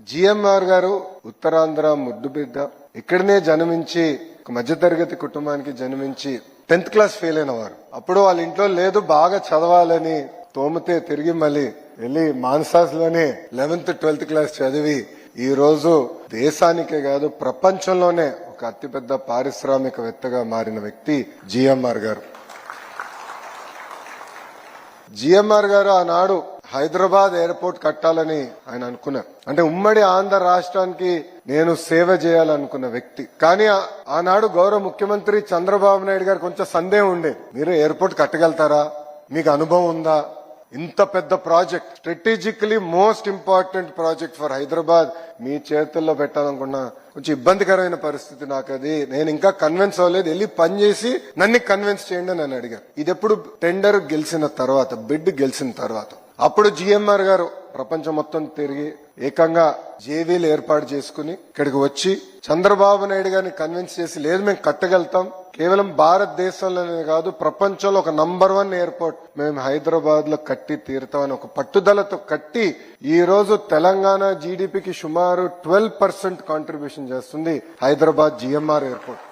GMR గారు ఉత్తరాంధ్ర ముద్దు బిడ్డ. ఇక్కడనే జన్మించి ఒక మధ్యతరగతి కుటుంబానికి జన్మించి 10th క్లాస్ ఫెయిల్ అయిన వారు. అప్పుడు వాళ్ళ ఇంట్లో లేదు బాగా చదవాలని తోమితే తిరిగి మళ్ళీ వెళ్ళి మాన్సాస్ లోనే 11th 12th క్లాస్ చదివి ఈ రోజు దేశానికే కాదు ప్రపంచంలోనే ఒక అతిపెద్ద పారిశ్రామికవేత్తగా మారిన వ్యక్తి జిఎంఆర్ గారు. జిఎంఆర్ గారు ఆనాడు హైదరాబాద్ ఎయిర్పోర్ట్ కట్టాలని ఆయన అనుకున్నారు. అంటే ఉమ్మడి ఆంధ్ర రాష్ట్రానికి నేను సేవ చేయాలనుకున్న వ్యక్తి. కానీ ఆనాడు గౌరవ ముఖ్యమంత్రి చంద్రబాబు నాయుడు గారు కొంచెం సందేహం ఉండేది. మీరు ఎయిర్పోర్ట్ కట్టగలుగుతారా, మీకు అనుభవం ఉందా, ఇంత పెద్ద project, strategically most important project for Hyderabad మీ చేతుల్లో పెట్టాలనుకున్నా కొంచెం ఇబ్బందికరమైన పరిస్థితి. నాకు అది నేను ఇంకా కన్విన్స్ అవ్వలేదు, వెళ్ళి పని చేసి నన్ను కన్విన్స్ చేయండి అని నన్ను అడిగారు. ఇది ఎప్పుడు టెండర్ గెలిచిన తర్వాత, బిడ్ గెలిచిన తర్వాత. అప్పుడు జిఎంఆర్ గారు ప్రపంచం మొత్తం తిరిగి ఏకంగా జేవీలు ఏర్పాటు చేసుకుని ఇక్కడికి వచ్చి చంద్రబాబు నాయుడు గారిని కన్విన్స్ చేసి లేదు మేము కట్టగలుగుతాం, కేవలం భారతదేశంలోనే కాదు ప్రపంచంలో ఒక నంబర్ 1 ఎయిర్పోర్ట్ మేము హైదరాబాద్ లో కట్టి తీరుతామని ఒక పట్టుదలతో కట్టి ఈ రోజు తెలంగాణ జీడీపీకి సుమారు 12% కాంట్రిబ్యూషన్ చేస్తుంది హైదరాబాద్ జిఎంఆర్ ఎయిర్పోర్ట్.